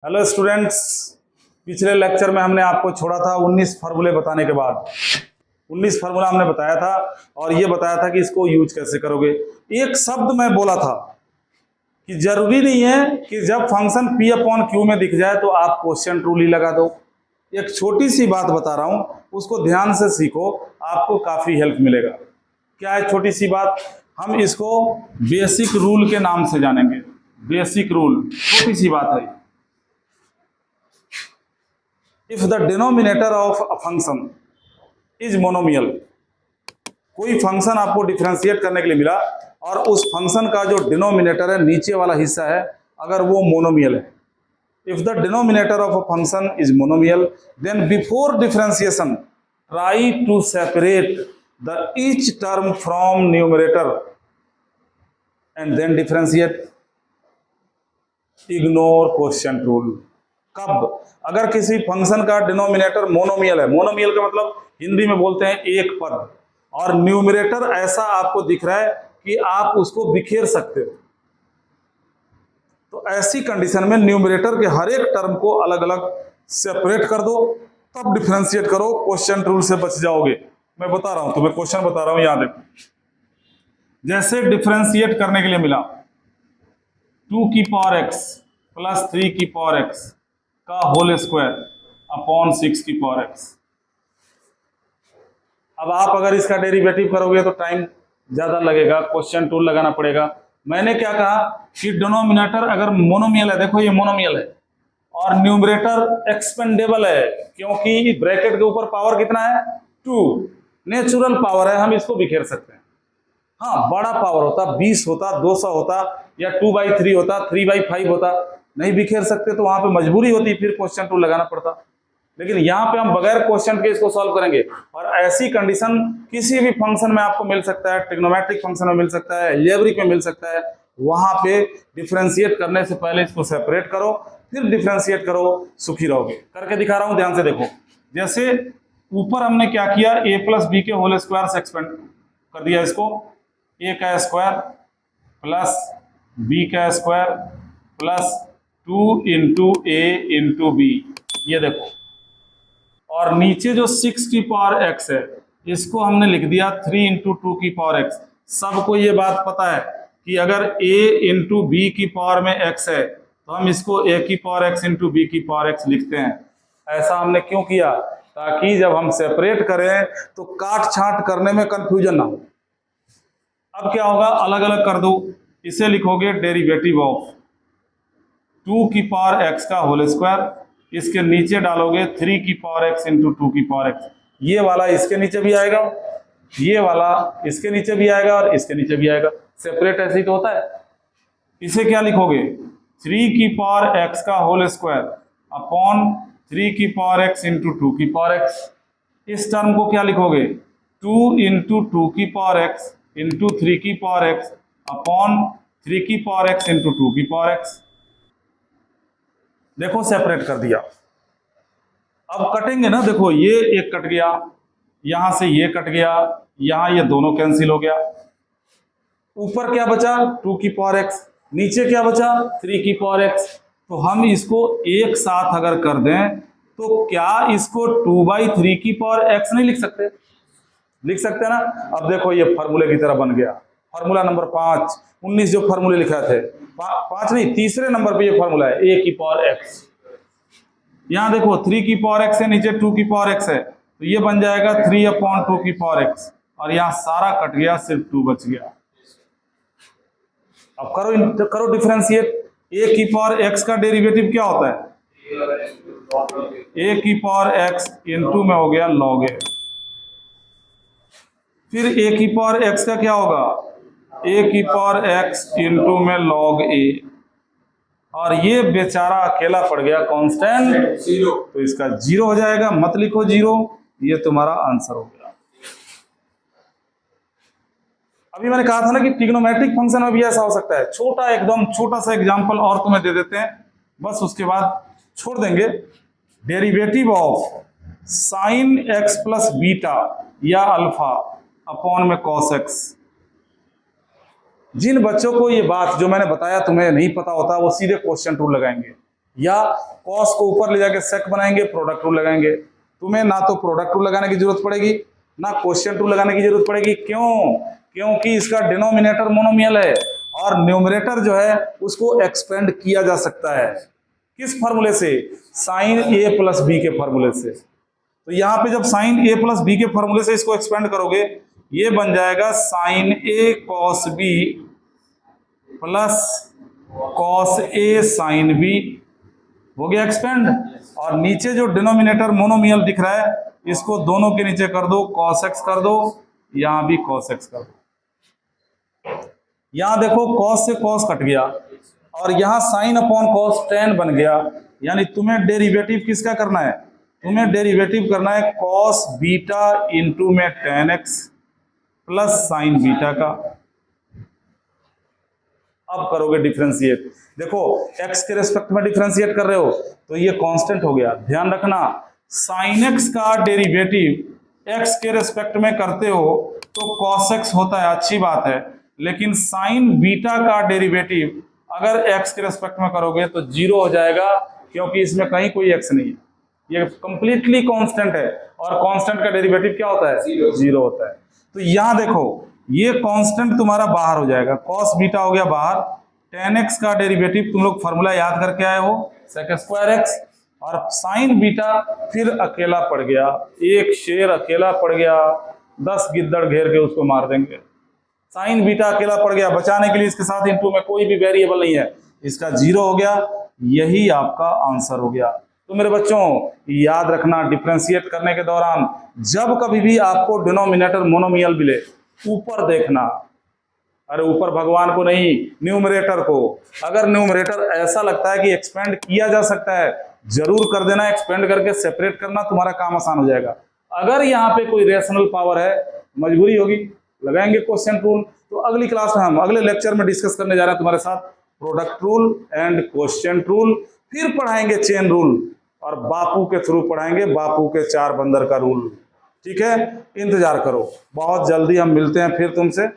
Hello students, पिछले lecture में हमने आपको छोड़ा था 19 फार्मूले बताने के बाद। 19 फार्मूला हमने बताया था और ये बताया था कि इसको यूज कैसे करोगे। एक शब्द मैं बोला था कि जरूरी नहीं है कि जब फंक्शन P अपॉन Q में दिख जाए तो आप क्वेश्चन रूल ही लगा दो। एक छोटी सी बात बता रहा हूं, उसको ध्यान से सीखो, आपको काफी हेल्प मिलेगा। क्या है छोटी सी बात? हम इसको बेसिक रूल के नाम से जानेंगे। बेसिक रूल, छोटी सी बात है। If the denominator of a function is monomial, कोई फंक्शन आपको डिफरेंशिएट करने के लिए मिला और उस फंक्शन का जो डिनोमिनेटर है, नीचे वाला हिस्सा है, अगर वो मोनोमियल है, if the denominator of a function is monomial, then before differentiation try to separate the each term from numerator and then differentiate. Ignore question rule. कब? अगर किसी फंक्शन का डिनोमिनेटर मोनोमियल है, मोनोमियल का मतलब हिंदी में बोलते हैं एक पद, और न्यूमरेटर ऐसा आपको दिख रहा है कि आप उसको बिखेर सकते हो, तो ऐसी कंडीशन में न्यूमरेटर के हर एक टर्म को अलग अलग सेपरेट कर दो, तब डिफरेंशिएट करो। क्वेश्चन रूल से बच जाओगे। मैं बता रहा हूं तुम्हें, क्वेश्चन बता रहा हूं, याद देखो। जैसे डिफरेंशिएट करने के लिए मिला 2 की पावर x प्लस 3 की पावर x का होल स्क्वायर अपॉन 6 की पावर x। अब आप अगर इसका डेरिवेटिव करोगे तो टाइम ज्यादा लगेगा, क्वेश्चन टूल लगाना पड़ेगा। मैंने क्या कहा कि डिनोमिनेटर अगर मोनोमियल है, देखो ये मोनोमियल है, और न्यूमरेटर एक्सपेंडेबल है, क्योंकि ब्रैकेट के ऊपर पावर कितना है? 2, नेचुरल पावर है, हम इसको बिखेर सकते हैं। हाँ, बड़ा पावर होता 20 होता, 200 होता, या 2/3 होता, 3/5 होता, नहीं बिखेर सकते तो वहां पे मजबूरी होती, फिर क्वेश्चन टूल लगाना पड़ता। लेकिन यहाँ पे हम बगैर क्वेश्चन के इसको सॉल्व करेंगे। और ऐसी कंडीशन किसी भी फंक्शन में आपको मिल सकता है, ट्रिग्नोमेट्रिक फंक्शन में मिल सकता है, अलजेब्रिक में मिल सकता है। वहां पे डिफरेंशिएट करने से पहले इसको सेपरेट करो, फिर डिफरेंशिएट करो, सुखी रहोगे। करके दिखा रहा हूं, ध्यान से देखो। जैसे ऊपर हमने क्या किया, a प्लस बी के होल स्क्वायर से एक्सपेंड कर दिया इसको, a का स्क्वायर प्लस b का स्क्वायर प्लस 2 इंटू ए इंटू बी, ये देखो। और नीचे जो 6 की पावर x है, इसको हमने लिख दिया 3 इंटू 2 की पावर x। सबको ये बात पता है कि अगर a इंटू बी की पावर में x है तो हम इसको a की पावर x इंटू बी की पावर x लिखते हैं। ऐसा हमने क्यों किया? ताकि जब हम सेपरेट करें तो काट छांट करने में कंफ्यूजन ना हो। अब क्या होगा, अलग अलग कर दो। इसे लिखोगे डेरिवेटिव ऑफ 2 की पावर x का होल स्क्वायर, इसके नीचे डालोगे 3 की पावर x इंटू 2 की पावर x। ये वाला इसके नीचे भी आएगा, ये वाला इसके नीचे भी आएगा, और इसके नीचे भी आएगा। सेपरेट ऐसे ही तो होता है। इसे क्या लिखोगे, 3 की पावर x का होल स्क्वायर अपॉन 3 की पावर x इंटू 2 की पावर x। इस टर्म को क्या लिखोगे, 2 इंटू 2 की पावर x इंटू 3 की पावर x अपॉन 3 की पावर x इंटू 2 की पावर x। देखो सेपरेट कर दिया। अब कटेंगे ना, देखो ये एक कट गया, यहां से ये कट गया, यहां ये दोनों कैंसिल हो गया। ऊपर क्या बचा, 2 की पावर x, नीचे क्या बचा, 3 की पावर x। तो हम इसको एक साथ अगर कर दें तो क्या इसको 2/3 की पावर x नहीं लिख सकते? लिख सकते हैं ना। अब देखो ये फार्मूले की तरह बन गया। फार्मूला नंबर 5, 19 जो फार्मूले लिखा थे, 5 नहीं, तीसरे नंबर पे ये फार्मूला है, a की पावर x। यहां देखो 3 की पावर x है, नीचे 2 की पावर x है, तो ये बन जाएगा 3 अपॉन 2 की पावर x, और यहां सारा कट गया, सिर्फ 2 बच गया। अब करो डिफरेंशिएट। a की पावर x का डेरिवेटिव क्या होता है? a की पावर x इंटू में हो गया log a। फिर a की पावर x का क्या होगा, a की पावर x इंटू में log a, और ये बेचारा अकेला पड़ गया कांस्टेंट 0, तो इसका 0 हो जाएगा। मत लिखो 0, ये तुम्हारा आंसर हो गया। अभी मैंने कहा था ना कि ट्रिग्नोमेट्रिक फंक्शन में भी ऐसा हो सकता है। छोटा, एकदम छोटा सा एग्जांपल और तुम्हें दे देते हैं, बस उसके बाद छोड़ देंगे। Derivative of sine x plus beta या अल्फा अपॉन में कॉस x। जिन बच्चों को ये बात जो मैंने बताया तुम्हें नहीं पता होता, वो सीधे क्वेश्चन टूल लगाएंगे। या कॉस को ऊपर ले जाके सेक बनाएंगे, प्रोडक्ट रूल लगाएंगे। तुम्हें ना तो प्रोडक्ट रूल लगाने की जरूरत पड़ेगी ना क्वेश्चन रूल लगाने की जरूरत पड़ेगी। क्यों? क्योंकि इसका डिनोमिनेटर मोनोमियल है और न्यूमरेटर जो है उसको एक्सपेंड किया जा सकता है। किस फॉर्मूले से? साइन ए प्लस बी के फॉर्मूले से। तो यहां पे जब साइन ए प्लस बी के फॉर्मूले से इसको एक्सपेंड करोगे, ये बन जाएगा sign A cos B plus cos A sine B. हो गया एक्सपेंड। और नीचे जो डिनोमिनेटर मोनोमियल दिख रहा है, इसको दोनों के नीचे कर दो, कॉस एक्स कर दो, यहां भी कॉस एक्स कर दो। यहां देखो कॉस से कॉस कट गया और यहां साइन अपॉन कॉस टेन बन गया। यानी तुम्हें डेरिवेटिव किसका करना है? तुम्हें डेरिवेटिव करना है कॉस बीटा इंटू में ten x plus sign beta का। अब करोगे डिफरेंशिएट। देखो x के रेस्पेक्ट में डिफरेंशिएट कर रहे हो तो ये कांस्टेंट हो गया। ध्यान रखना, साइन x का डेरिवेटिव x के रेस्पेक्ट में करते हो तो cos x होता है, अच्छी बात है। लेकिन साइन बीटा का डेरिवेटिव अगर x के रेस्पेक्ट में करोगे तो 0 हो जाएगा, क्योंकि इसमें कहीं कोई x नहीं है, ये कंप्लीटली कांस्टेंट है। और कांस्टेंट का डेरिवेटिव क्या होता है? 0 होता है। तो यहां देखो ये कांस्टेंट तुम्हारा बाहर हो जाएगा, cos बीटा हो गया बाहर। tan x का डेरिवेटिव तुम लोग फॉर्मूला याद करके आए हो, sec स्क्वायर x। और साइन बीटा फिर अकेला पड़ गया, एक शेर अकेला पड़ गया, 10 गिद्दड़ घेर के उसको मार देंगे। साइन बीटा अकेला पड़ गया, बचाने के लिए इसके साथ इंटू में कोई भी वेरिएबल नहीं है, इसका 0 हो गया। यही आपका आंसर हो गया। तो मेरे बच्चों याद रखना, डिफरेंशिएट करने के दौरान जब कभी भी आपको डिनोमिनेटर मोनोमियल मिले, ऊपर देखना। अरे ऊपर भगवान को नहीं, न्यूमरेटर को। अगर न्यूमरेटर ऐसा लगता है कि एक्सपेंड किया जा सकता है, जरूर कर देना। एक्सपेंड करके सेपरेट करना, तुम्हारा काम आसान हो जाएगा। अगर यहाँ पे कोई रेशनल पावर है, मजबूरी होगी, लगाएंगे क्वेश्चन रूल। तो अगली क्लास में हम अगले लेक्चर में डिस्कस करने जा रहे हैं तुम्हारे साथ product rule and question rule. फिर पढ़ाएंगे चेन रूल और बापू के थ्रू पढ़ाएंगे बापू के 4 बंदर का रूल। ठीक है, इंतजार करो, बहुत जल्दी हम मिलते हैं फिर तुमसे।